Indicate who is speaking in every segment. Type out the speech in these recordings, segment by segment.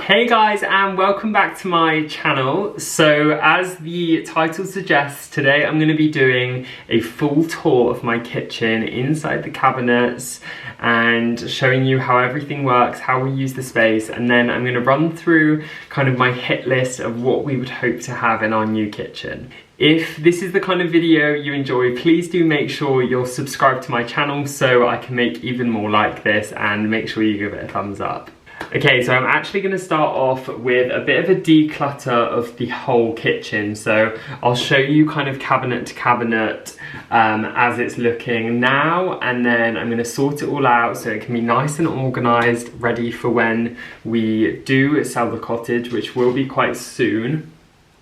Speaker 1: Hey guys, and welcome back to my channel. So as the title suggests, today I'm going to be doing a full tour of my kitchen inside the cabinets and showing you how everything works, how we use the space, and then I'm going to run through kind of my hit list of what we would hope to have in our new kitchen. If this is the kind of video you enjoy, please do make sure you're subscribed to my channel so I can make even more like this, and make sure you give it a thumbs up. Okay, so I'm actually going to start off with a bit of a declutter of the whole kitchen. So I'll show you kind of cabinet to cabinet as it's looking now, and then I'm going to sort it all out so it can be nice and organised, ready for when we do sell the cottage, which will be quite soon.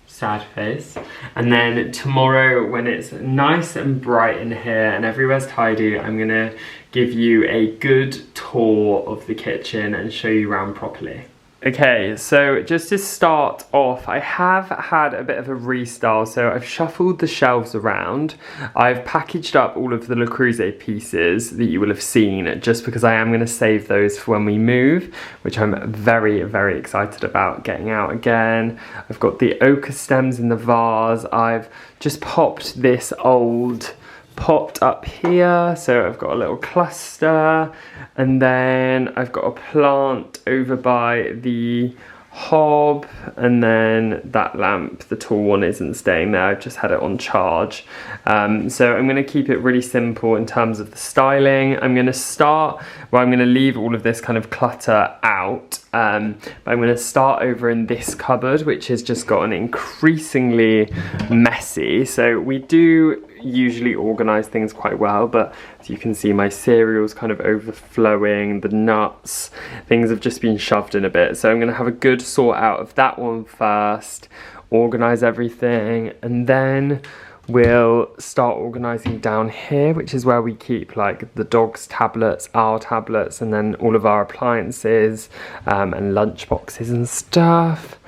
Speaker 1: Sad face. And then tomorrow, when it's nice and bright in here and everywhere's tidy, I'm gonna give you a good tour of the kitchen and show you around properly. Okay, so just to start off, I have had a bit of a restyle. So I've shuffled the shelves around. I've packaged up all of the Le Creuset pieces that you will have seen, just because I am going to save those for when we move, which I'm very, very excited about getting out again. I've got the ochre stems in the vase. I've just popped this old pot up here, so I've got a little cluster, and then I've got a plant over by the hob, and then that lamp, the tall one, isn't staying there. I've just had it on charge. So I'm going to keep it really simple in terms of the styling. I'm going to start, well, I'm going to leave all of this kind of clutter out, but I'm going to start over in this cupboard, which has just gotten increasingly messy. So we do usually organise things quite well, but as you can see, my cereal's kind of overflowing, the nuts, things have just been shoved in a bit. So I'm going to have a good sort out of that one first, organise everything, and then we'll start organising down here, which is where we keep like the dog's tablets, our tablets, and then all of our appliances and lunch boxes and stuff.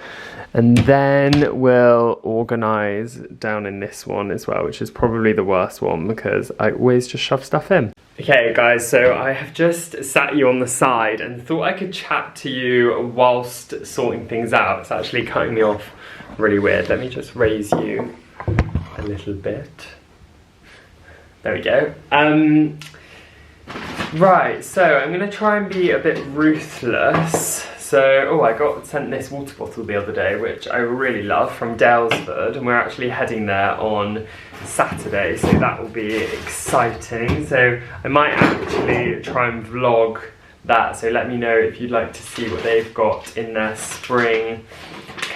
Speaker 1: And then we'll organise down in this one as well, which is probably the worst one because I always just shove stuff in. Okay guys, so I have just sat you on the side and thought I could chat to you whilst sorting things out. It's actually cutting me off really weird. Let me just raise you a little bit. There we go. Right, so I'm going to try and be a bit ruthless. So, I got sent this water bottle the other day, which I really love, from Dalesford, and we're actually heading there on Saturday, so that will be exciting. So I might actually try and vlog that, so let me know if you'd like to see what they've got in their spring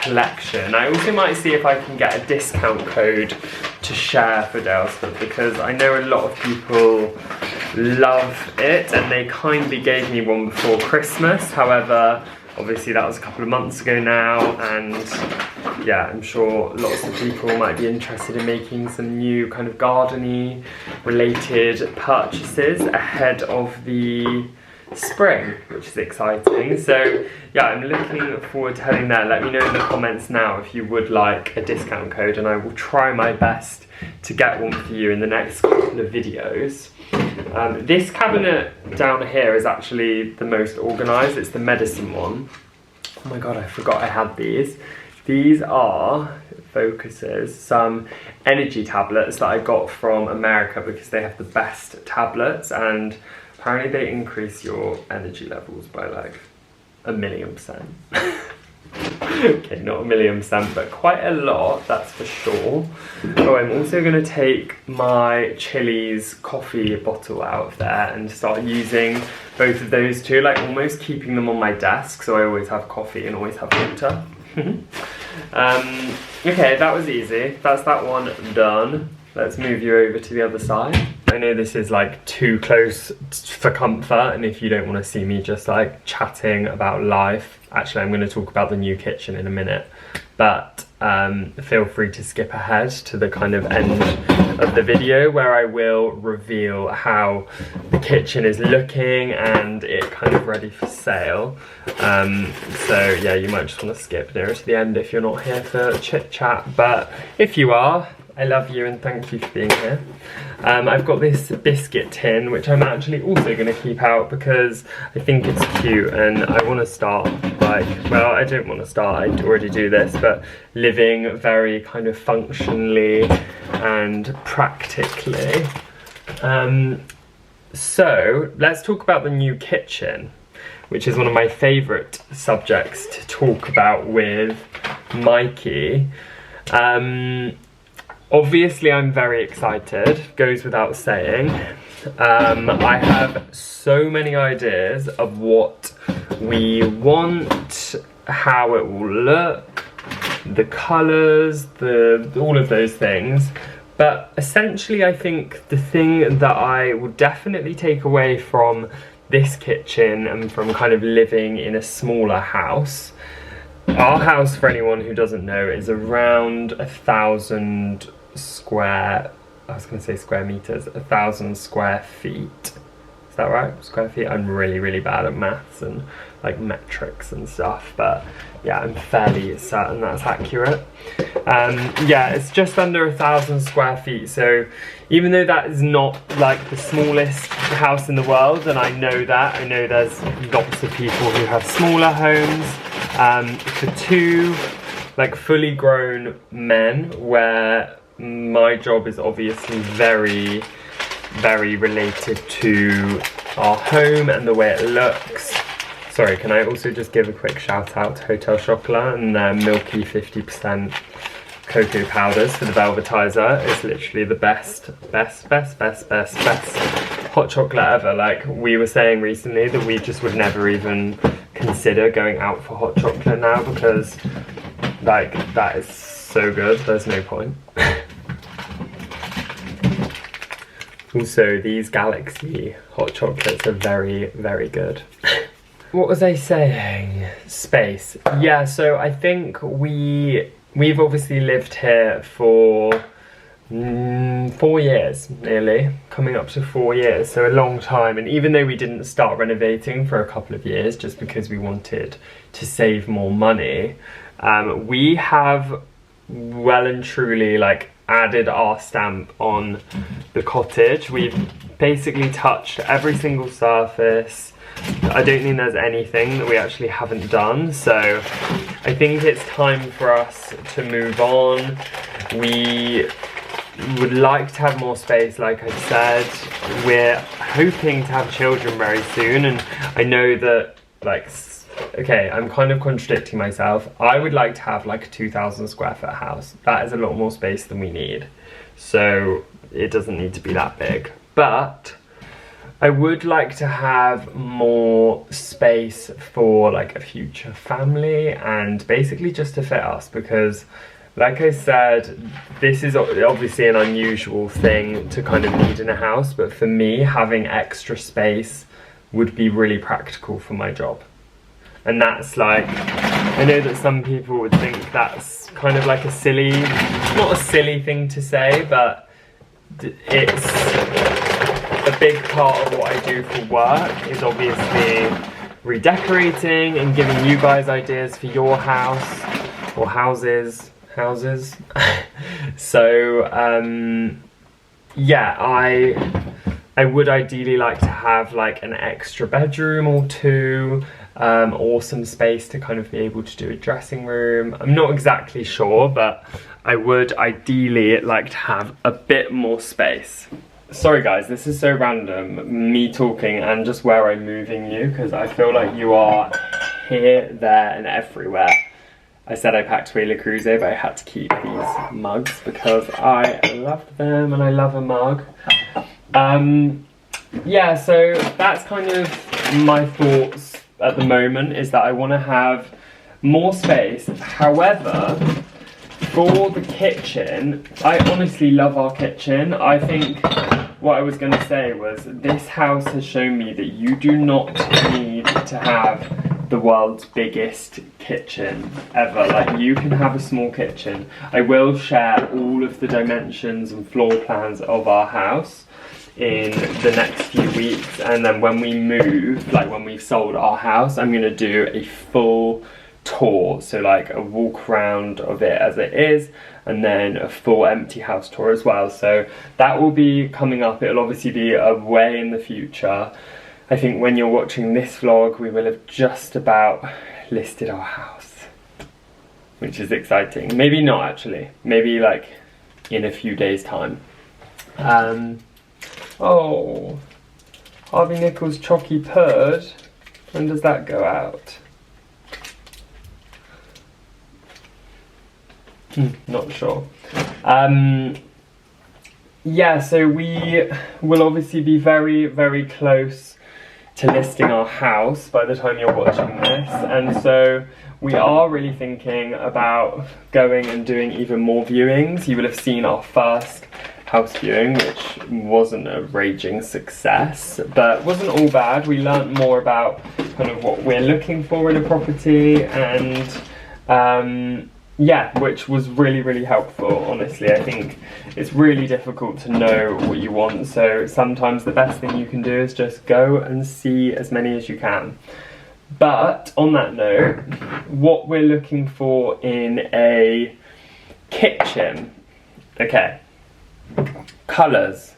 Speaker 1: collection. I also might see if I can get a discount code to share for Dalesford, because I know a lot of people love it, and they kindly gave me one before Christmas. However, obviously that was a couple of months ago now, and yeah, I'm sure lots of people might be interested in making some new kind of garden-y related purchases ahead of the spring, which is exciting. So yeah, I'm looking forward to heading there. Let me know in the comments now if you would like a discount code, and I will try my best to get one for you in the next couple of videos. This cabinet down here is actually the most organised. It's the medicine one. Oh my god, I forgot I had these. These are, focuses, some energy tablets that I got from America because they have the best tablets, and apparently they increase your energy levels by like 1,000,000%. Okay, not 1,000,000%, but quite a lot, that's for sure. Oh, I'm also going to take my Chili's coffee bottle out of there and start using both of those two, like almost keeping them on my desk, so I always have coffee and always have water. Okay, that was easy. That's that one done. Let's move you over to the other side. I know this is like too close for comfort, and if you don't want to see me just like chatting about life, actually I'm going to talk about the new kitchen in a minute, but feel free to skip ahead to the kind of end of the video where I will reveal how the kitchen is looking and it kind of ready for sale. So yeah, you might just want to skip nearer to the end if you're not here for chit chat, but if you are, I love you and thank you for being here. I've got this biscuit tin, which I'm actually also going to keep out because I think it's cute and I want to start, like, well, I don't want to start, I already do this, but living very kind of functionally and practically. So let's talk about the new kitchen, which is one of my favourite subjects to talk about with Mikey. Obviously I'm very excited, goes without saying. I have so many ideas of what we want, how it will look, the colours, all of those things. But essentially I think the thing that I will definitely take away from this kitchen and from kind of living in a smaller house. Our house, for anyone who doesn't know, is around 1,000 square, I was going to say square meters, 1,000 square feet. Is that right? Square feet? I'm really, really bad at maths and like metrics and stuff, but yeah, I'm fairly certain that's accurate. Yeah, it's just under 1,000 square feet, so even though that is not like the smallest house in the world, and I know there's lots of people who have smaller homes, for two like fully grown men, where my job is obviously very, very related to our home and the way it looks. Sorry, can I also just give a quick shout out to Hotel Chocolat and their milky 50% cocoa powders for the velvetizer. It's literally the best hot chocolate ever. Like, we were saying recently that we just would never even consider going out for hot chocolate now because like that is so good, there's no point. Also, these Galaxy hot chocolates are very, very good. What was I saying? Space. Yeah, so I think we've obviously lived here for 4 years, nearly. Coming up to 4 years, so a long time. And even though we didn't start renovating for a couple of years, just because we wanted to save more money, we have well and truly like added our stamp on the cottage. We've basically touched every single surface. I don't think there's anything that we actually haven't done, so I think it's time for us to move on. We would like to have more space, like I said. We're hoping to have children very soon, and I know that, like, okay, I'm kind of contradicting myself. I would like to have like a 2,000 square foot house. That is a lot more space than we need, so it doesn't need to be that big. But I would like to have more space for like a future family and basically just to fit us, because like I said, this is obviously an unusual thing to kind of need in a house, but for me, having extra space would be really practical for my job. And that's like, I know that some people would think that's kind of like a silly, not a silly thing to say, but it's a big part of what I do for work is obviously redecorating and giving you guys ideas for your house or houses. So yeah, I would ideally like to have like an extra bedroom or two, or some space to kind of be able to do a dressing room. I'm not exactly sure, but I would ideally like to have a bit more space. Sorry guys, this is so random, me talking and just where I'm moving you, because I feel like you are here, there and everywhere. I said I packed away Le Creuset, but I had to keep these mugs because I love them and I love a mug. Yeah, so that's kind of my thoughts at the moment, is that I want to have more space. However, for the kitchen, I honestly love our kitchen. I think what I was going to say was this house has shown me that you do not need to have the world's biggest kitchen ever. Like, you can have a small kitchen. I will share all of the dimensions and floor plans of our house in the next few weeks, and then when we move, like when we've sold our house, I'm going to do a full tour, so like a walk around of it as it is, and then a full empty house tour as well. So that will be coming up. It'll obviously be a way in the future. I think when you're watching this vlog, we will have just about listed our house, which is exciting. Maybe not actually, maybe like in a few days time. Oh, Harvey Nichols' Chalky Purd. When does that go out? Not sure. Yeah, so we will obviously be very, very close to listing our house by the time you're watching this, and so we are really thinking about going and doing even more viewings. You will have seen our first house viewing, which wasn't a raging success, but wasn't all bad. We learnt more about kind of what we're looking for in a property, and yeah, which was really, really helpful, honestly. I think it's really difficult to know what you want, so sometimes the best thing you can do is just go and see as many as you can. But on that note, what we're looking for in a kitchen, okay, colours.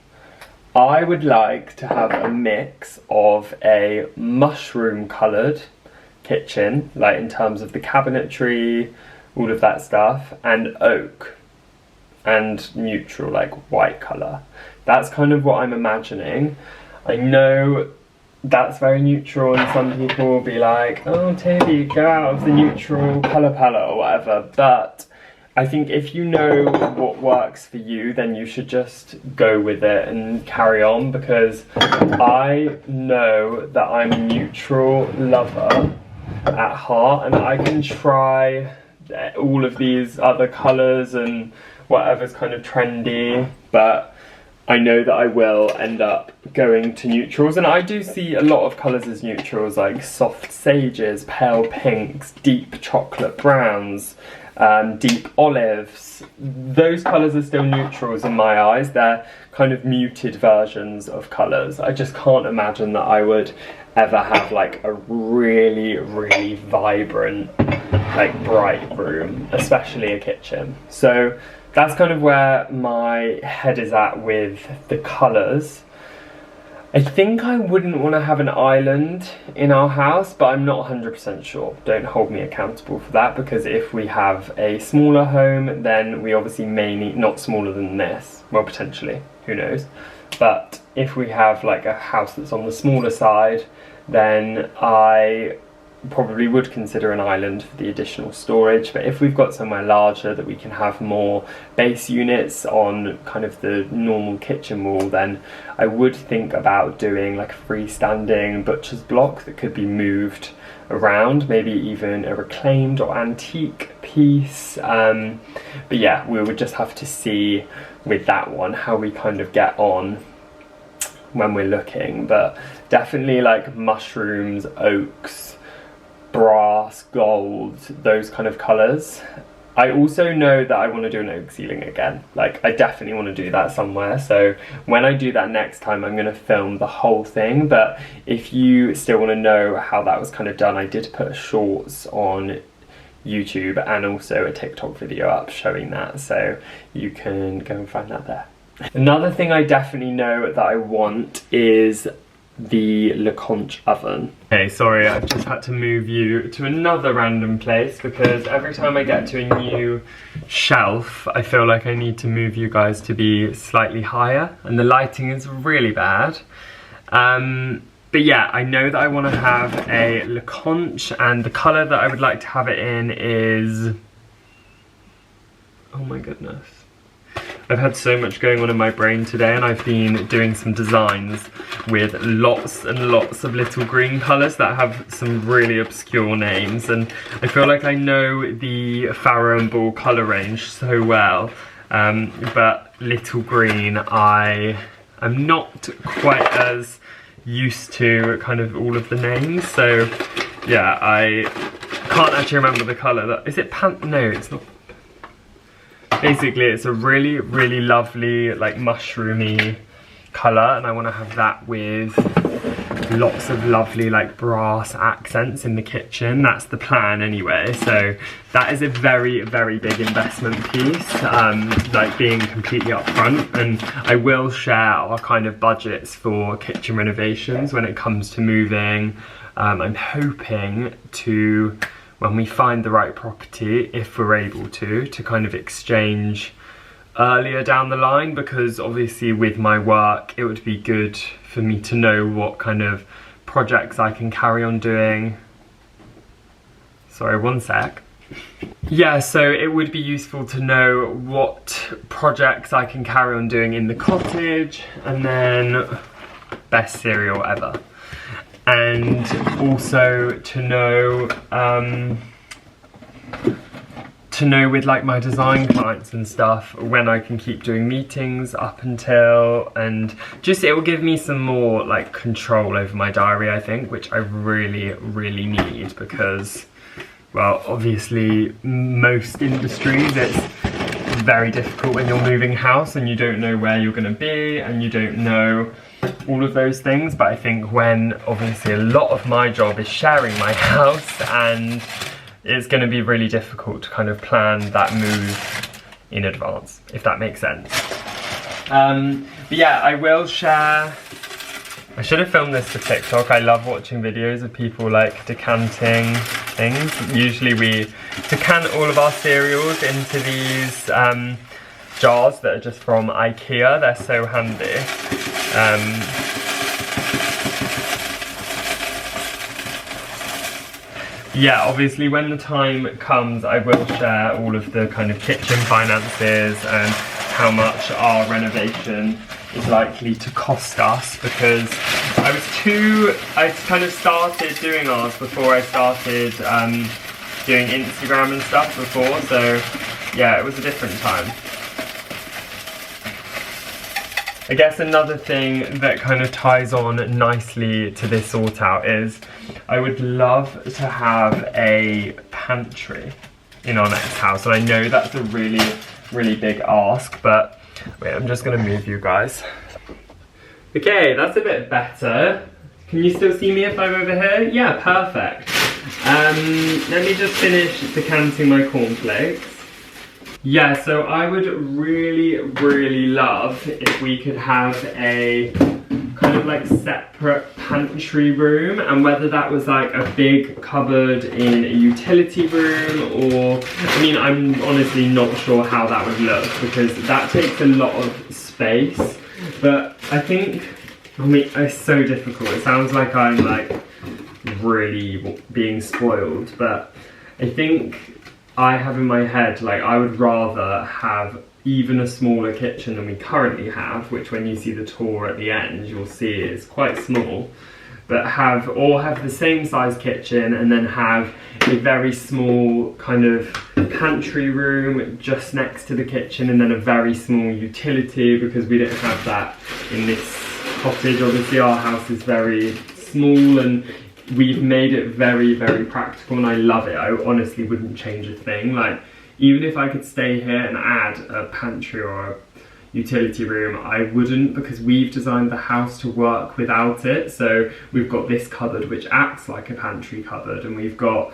Speaker 1: I would like to have a mix of a mushroom coloured kitchen, like in terms of the cabinetry, all of that stuff, and oak and neutral, like white colour. That's kind of what I'm imagining. I know that's very neutral, and some people will be like, oh Toby, go out of the neutral colour palette or whatever, but I think if you know what works for you, then you should just go with it and carry on, because I know that I'm a neutral lover at heart, and I can try all of these other colours and whatever's kind of trendy, but I know that I will end up going to neutrals, and I do see a lot of colours as neutrals, like soft sages, pale pinks, deep chocolate browns, deep olives. Those colours are still neutrals in my eyes. They're kind of muted versions of colours. I just can't imagine that I would ever have like a really, really vibrant, like bright room, especially a kitchen. So that's kind of where my head is at with the colours. I think I wouldn't want to have an island in our house, but I'm not 100% sure. Don't hold me accountable for that, because if we have a smaller home, then we obviously may need, not smaller than this, well potentially, who knows. But if we have like a house that's on the smaller side, then I probably would consider an island for the additional storage. But if we've got somewhere larger that we can have more base units on kind of the normal kitchen wall, then I would think about doing like a freestanding butcher's block that could be moved around, maybe even a reclaimed or antique piece. But yeah, we would just have to see with that one how we kind of get on when we're looking. But definitely like mushrooms, oaks, brass, gold, those kind of colours. I also know that I want to do an oak ceiling again. Like, I definitely want to do that somewhere, so when I do that next time I'm going to film the whole thing. But if you still want to know how that was kind of done, I did put a shorts on YouTube and also a TikTok video up showing that, so you can go and find that there. Another thing I definitely know that I want is the Le Conch oven. Okay, sorry, I've just had to move you to another random place, because every time I get to a new shelf, I feel like I need to move you guys to be slightly higher, and the lighting is really bad. But yeah, I know that I want to have a Le Conch, and the colour that I would like to have it in is... oh my goodness. I've had so much going on in my brain today, and I've been doing some designs with lots and lots of little green colours that have some really obscure names, and I feel like I know the Farrow and Ball colour range so well, but little green I'm not quite as used to kind of all of the names, so yeah, I can't actually remember the colour. Is it no, it's not. Basically, it's a really, really lovely, like, mushroomy colour, and I want to have that with lots of lovely like brass accents in the kitchen. That's the plan anyway, so that is a very, very big investment piece, like being completely upfront. And I will share our kind of budgets for kitchen renovations when it comes to moving. I'm hoping to, when we find the right property, if we're able to kind of exchange earlier down the line, because obviously with my work it would be good for me to know what kind of projects I can carry on doing. Sorry, one sec. Yeah, so it would be useful to know what projects I can carry on doing in the cottage, and then best cereal ever. And also to know with like my design clients and stuff when I can keep doing meetings up until, and just it will give me some more like control over my diary, I think, which I really, really need, because, well, obviously most industries it's very difficult when you're moving house and you don't know where you're going to be and you don't know all of those things. But I think when obviously a lot of my job is sharing my house, and it's going to be really difficult to kind of plan that move in advance, if that makes sense. But yeah, I will share. I should have filmed this for TikTok. I love watching videos of people like decanting things. Usually we decant all of our cereals into these jars that are just from IKEA. They're so handy. Yeah, obviously when the time comes I will share all of the kind of kitchen finances and how much our renovation is likely to cost us, because I kind of started doing ours before I started doing Instagram and stuff before, so yeah, it was a different time. I guess another thing that kind of ties on nicely to this sort out is I would love to have a pantry in our next house, and I know that's a really, really big ask, but wait, I'm just gonna move you guys. Okay, that's a bit better. Can you still see me if I'm over here? Yeah, perfect. Let me just finish decanting my cornflakes. Yeah, so I would really, really love if we could have a kind of like separate pantry room, and whether that was like a big cupboard in a utility room, or, I mean, I'm honestly not sure how that would look, because that takes a lot of space. But I think, I mean, it's so difficult. It sounds like I'm like really being spoiled, but I think I have in my head, like, I would rather have even a smaller kitchen than we currently have, which when you see the tour at the end, you'll see is quite small, but have the same size kitchen, and then have a very small kind of pantry room just next to the kitchen, and then a very small utility, because we don't have that in this cottage. Obviously our house is very small and we've made it very, very practical, and I love it. I honestly wouldn't change a thing. Like, even if I could stay here and add a pantry or a utility room, I wouldn't, because we've designed the house to work without it. So we've got this cupboard which acts like a pantry cupboard, and we've got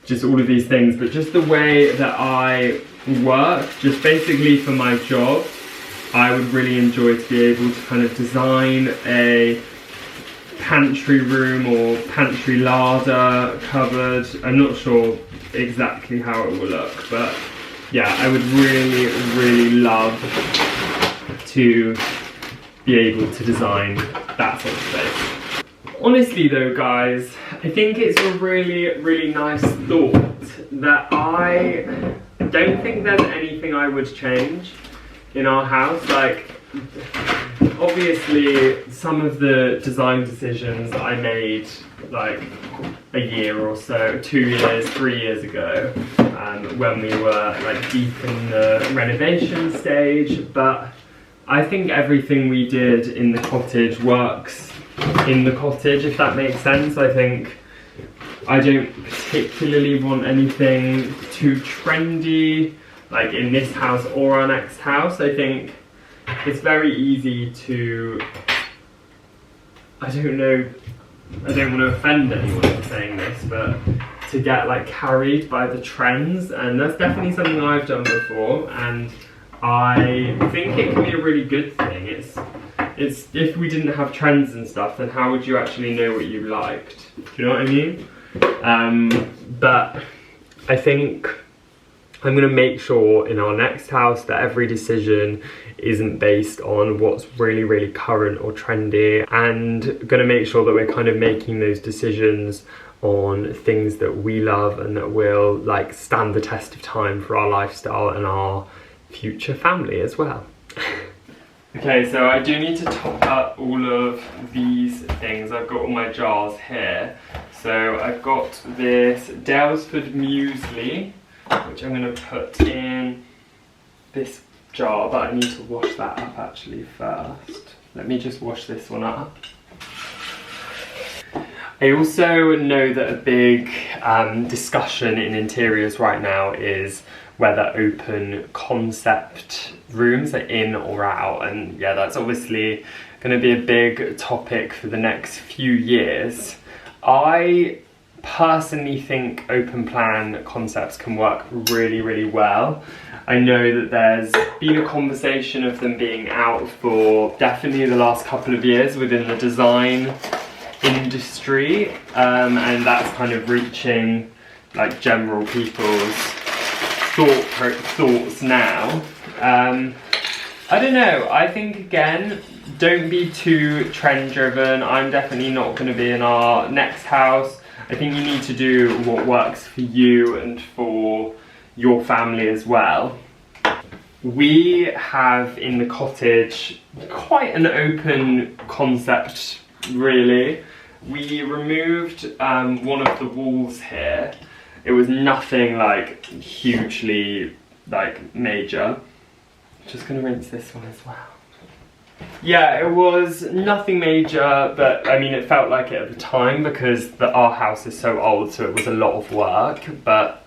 Speaker 1: just all of these things. But just the way that I work, just basically for my job, I would really enjoy to be able to kind of design a pantry room or pantry larder cupboard. I'm not sure exactly how it will look, but yeah, I would really, really love to be able to design that sort of space. Honestly though, guys, I think it's a really, really nice thought that I don't think there's anything I would change in our house. Like, obviously some of the design decisions I made like a year or so, 2 years, 3 years ago, when we were like deep in the renovation stage, but I think everything we did in the cottage works in the cottage, if that makes sense. I think I don't particularly want anything too trendy like in this house or our next house. I think it's very easy to, I don't know, I don't want to offend anyone in saying this, but to get like carried by the trends, and that's definitely something I've done before, and I think it can be a really good thing. It's if we didn't have trends and stuff, then how would you actually know what you liked? Do you know what I mean? But I think I'm going to make sure in our next house that every decision isn't based on what's really, really current or trendy, and going to make sure that we're kind of making those decisions on things that we love and that will like stand the test of time for our lifestyle and our future family as well. Okay, so I do need to top up all of these things. I've got all my jars here. So I've got this Dalesford muesli, which I'm going to put in this jar, but I need to wash that up actually first. Let me just wash this one up. I also know that a big discussion in interiors right now is whether open concept rooms are in or out, and yeah, that's obviously going to be a big topic for the next few years. I personally think open plan concepts can work really, really well. I know that there's been a conversation of them being out for definitely the last couple of years within the design industry, and that's kind of reaching like general people's thoughts now. I don't know, I think again, don't be too trend driven. I'm definitely not going to be in our next house. I think you need to do what works for you and for your family as well. We have in the cottage quite an open concept really. We removed one of the walls here. It was nothing like hugely like major. Just gonna rinse this one as well. Yeah, it was nothing major, but I mean it felt like it at the time because our house is so old, so it was a lot of work. But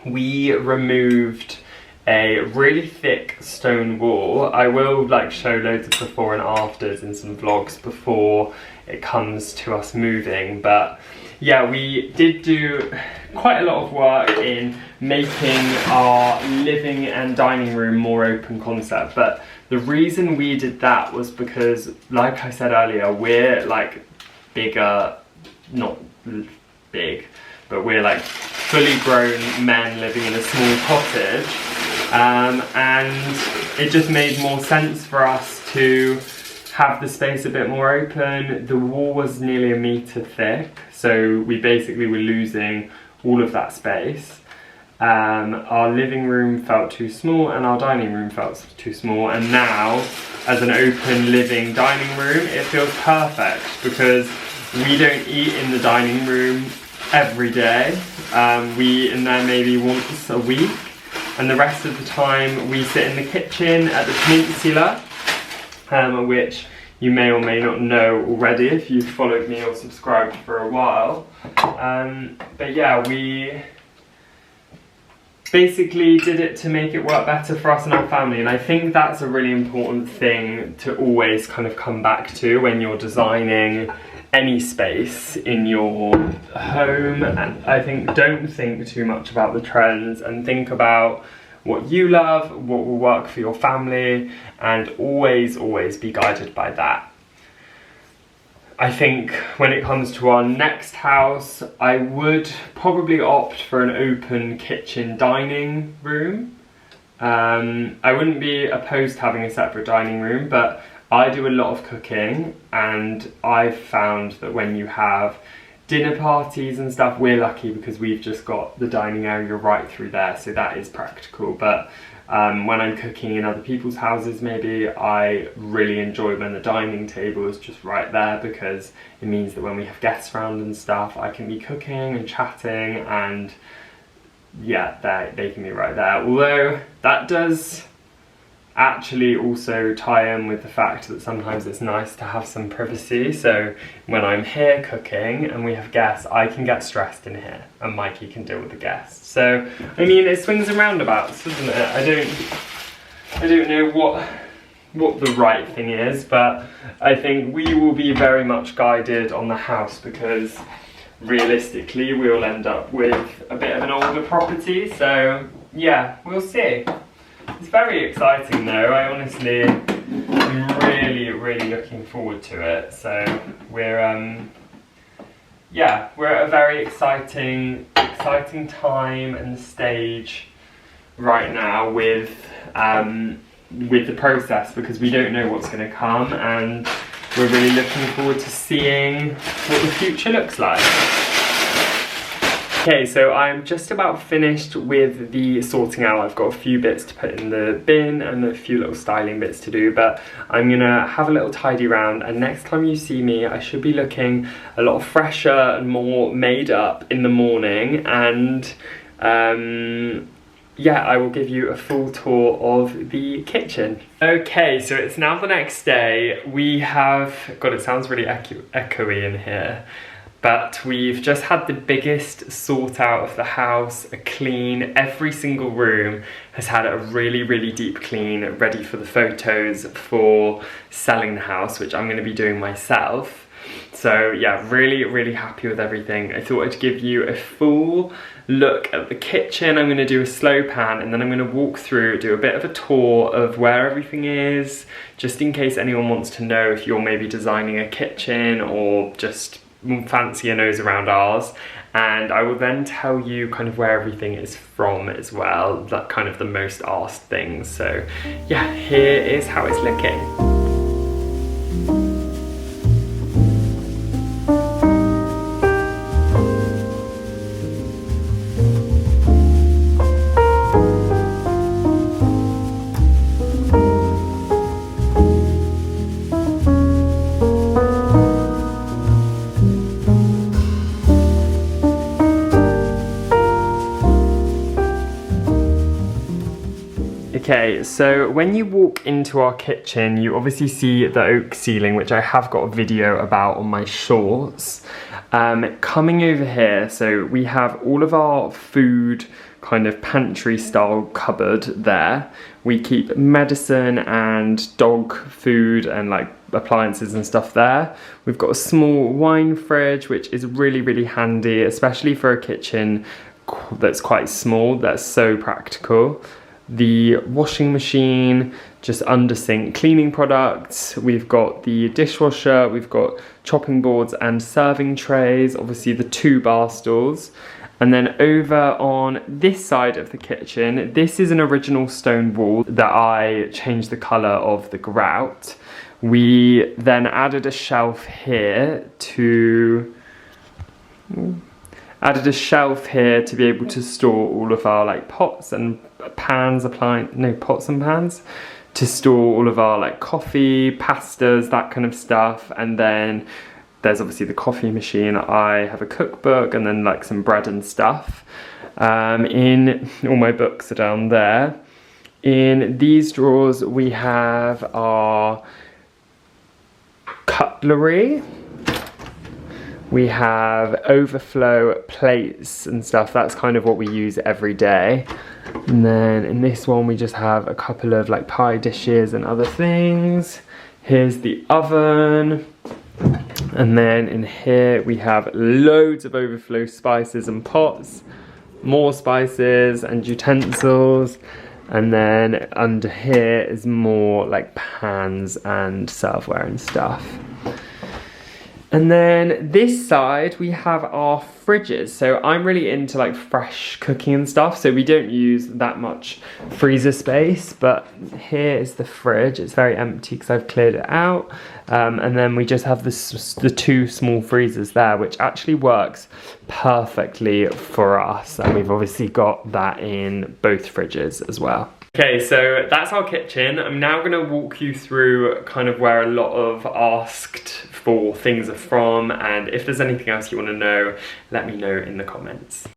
Speaker 1: we removed a really thick stone wall. I will like show loads of before and afters in some vlogs before it comes to us moving, but yeah, we did do quite a lot of work in making our living and dining room more open concept. But the reason we did that was because, like I said earlier, we're like bigger, not big, but we're like fully grown men living in a small cottage, and it just made more sense for us to have the space a bit more open. The wall was nearly 1 meter thick, so we basically were losing all of that space. Our living room felt too small and our dining room felt too small, and now as an open living dining room it feels perfect because we don't eat in the dining room every day. We in there maybe once a week, and the rest of the time we sit in the kitchen at the peninsula, which you may or may not know already if you've followed me or subscribed for a while. But yeah, we basically did it to make it work better for us and our family, and I think that's a really important thing to always kind of come back to when you're designing any space in your home. And I think don't think too much about the trends and think about what you love, what will work for your family, and always be guided by that. I think when it comes to our next house, I would probably opt for an open kitchen dining room. I wouldn't be opposed to having a separate dining room, but I do a lot of cooking, and I've found that when you have dinner parties and stuff, we're lucky because we've just got the dining area right through there, so that is practical. But when I'm cooking in other people's houses, maybe I really enjoy when the dining table is just right there, because it means that when we have guests around and stuff, I can be cooking and chatting, and yeah, they can be right there. Although that does actually also tie in with the fact that sometimes it's nice to have some privacy. So when I'm here cooking and we have guests, I can get stressed in here and Mikey can deal with the guests. So I mean, it swings and roundabouts, doesn't it? I don't know what the right thing is, but I think we will be very much guided on the house because realistically we'll end up with a bit of an older property, so yeah, we'll see. It's very exciting though. I honestly am really looking forward to it. So we're yeah, we're at a very exciting time and stage right now with the process, because we don't know what's going to come, and we're really looking forward to seeing what the future looks like. Okay, so I'm just about finished with the sorting out. I've got a few bits to put in the bin and a few little styling bits to do, but I'm gonna have a little tidy round, and next time you see me, I should be looking a lot fresher and more made up in the morning, and yeah, I will give you a full tour of the kitchen. Okay, so it's now the next day. We have, God, it sounds really echoey in here, but we've just had the biggest sort out of the house, a clean. Every single room has had a really deep clean, ready for the photos for selling the house, which I'm gonna be doing myself. So yeah, really happy with everything. I thought I'd give you a full look at the kitchen. I'm gonna do a slow pan, and then I'm gonna walk through, do a bit of a tour of where everything is, just in case anyone wants to know if you're maybe designing a kitchen or just fancy a nose around ours. And I will then tell you kind of where everything is from as well, that kind of the most asked things. So yeah, here is how it's looking. Okay, so when you walk into our kitchen, you obviously see the oak ceiling, which I have got a video about on my shorts. Coming over here, so we have all of our food kind of pantry style cupboard there. We keep medicine and dog food and like appliances and stuff there. We've got a small wine fridge, which is really handy, especially for a kitchen that's quite small. That's so practical. The washing machine, just under sink cleaning products. We've got the dishwasher, we've got chopping boards and serving trays, obviously the 2 bar stools. And then over on this side of the kitchen, this is an original stone wall that I changed the colour of the grout. We then added a shelf here to be able to store all of our like pots and pans, pots and pans, to store all of our like coffee, pastas, that kind of stuff. And then there's obviously the coffee machine. I have a cookbook and then like some bread and stuff. In all my books are down there. In these drawers we have our cutlery. We have overflow plates and stuff. That's kind of what we use every day. And then in this one, we just have a couple of like pie dishes and other things. Here's the oven. And then in here, we have loads of overflow spices and pots, more spices and utensils. And then under here is more like pans and silverware and stuff. And then this side, we have our fridges. So I'm really into like fresh cooking and stuff, so we don't use that much freezer space, but here is the fridge. It's very empty because I've cleared it out. And then we just have the 2 small freezers there, which actually works perfectly for us. And we've obviously got that in both fridges as well. Okay, so that's our kitchen. I'm now gonna walk you through kind of where a lot of asked for things are from, and if there's anything else you wanna know, let me know in the comments.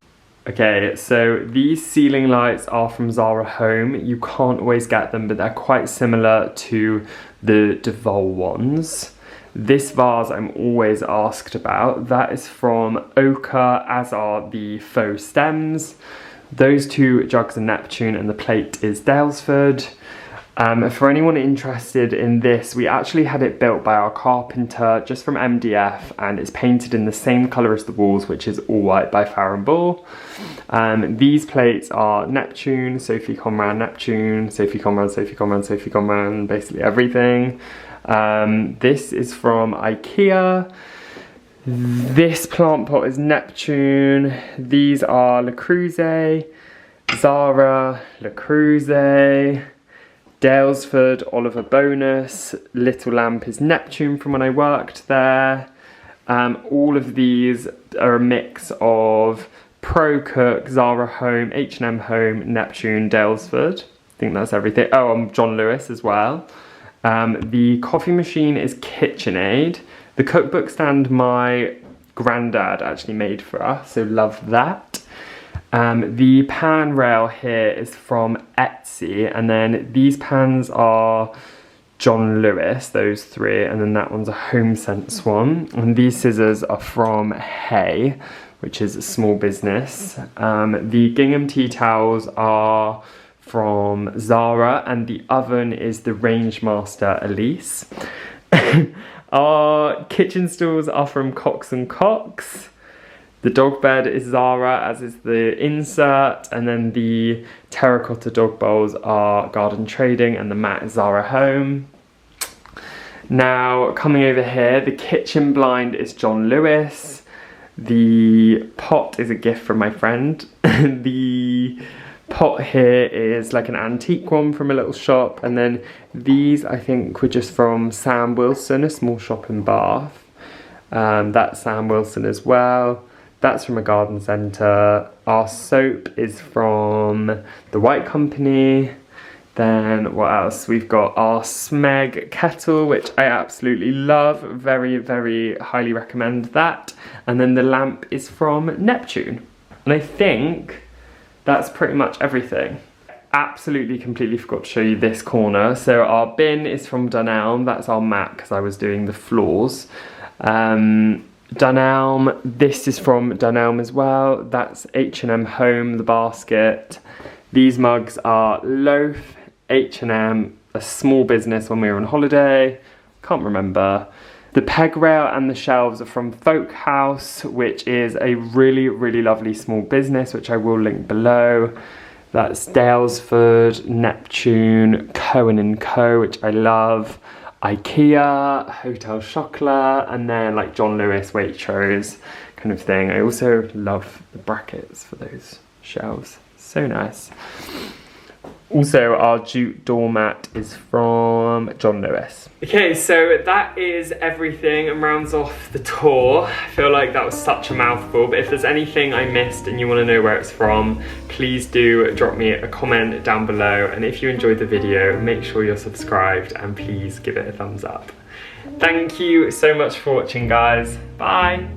Speaker 1: Okay, so these ceiling lights are from Zara Home. You can't always get them, but they're quite similar to the Devol ones. This vase I'm always asked about. That is from Ochre, as are the faux stems. Those 2 jugs are Neptune and the plate is Dalesford. For anyone interested in this, we actually had it built by our carpenter just from MDF, and it's painted in the same colour as the walls, which is all white by Farrow. These plates are Neptune, Sophie Conran, Neptune, Sophie Conran, Sophie Conran, Sophie Conran, basically everything. This is from IKEA. This plant pot is Neptune. These are Le Creuset, Zara, Le Creuset, Dalesford, Oliver Bonus. Little lamp is Neptune from when I worked there. All of these are a mix of Pro Cook, Zara Home, H&M Home, Neptune, Dalesford. I think that's everything. Oh, and John Lewis as well. The coffee machine is KitchenAid. The cookbook stand my granddad actually made for us, so love that. The pan rail here is from Etsy, and then these pans are John Lewis, those three, and then that one's a HomeSense one. And these scissors are from Hay, which is a small business. The gingham tea towels are from Zara, and the oven is the Rangemaster Elise. Our kitchen stools are from Cox Cox. The dog bed is Zara, as is the insert, and then the terracotta dog bowls are Garden Trading, and the mat is Zara Home. Now, coming over here, the kitchen blind is John Lewis. The pot is a gift from my friend. The pot here is like an antique one from a little shop, and then these I think were just from Sam Wilson, a small shop in Bath. That's Sam Wilson as well. That's from a garden centre. Our soap is from the White Company. Then what else? We've got our Smeg kettle, which I absolutely love. Very, very highly recommend that. And then the lamp is from Neptune. And I think that's pretty much everything. Absolutely completely forgot to show you this corner. So our bin is from Dunelm. That's our mat because I was doing the floors. Dunelm, this is from Dunelm as well. That's H&M Home, the basket. These mugs are Loaf, H&M, a small business when we were on holiday. Can't remember. The peg rail and the shelves are from Folk House, which is a really, really lovely small business, which I will link below. That's Dalesford, Neptune, Cohen & Co, which I love. IKEA, Hotel Chocolat, and then like John Lewis, Waitrose kind of thing. I also love the brackets for those shelves. So nice. Also, our jute doormat is from John Lewis. Okay, so that is everything and rounds off the tour. I feel like that was such a mouthful, but if there's anything I missed and you want to know where it's from, please do drop me a comment down below. And if you enjoyed the video, make sure you're subscribed and please give it a thumbs up. Thank you so much for watching, guys. Bye.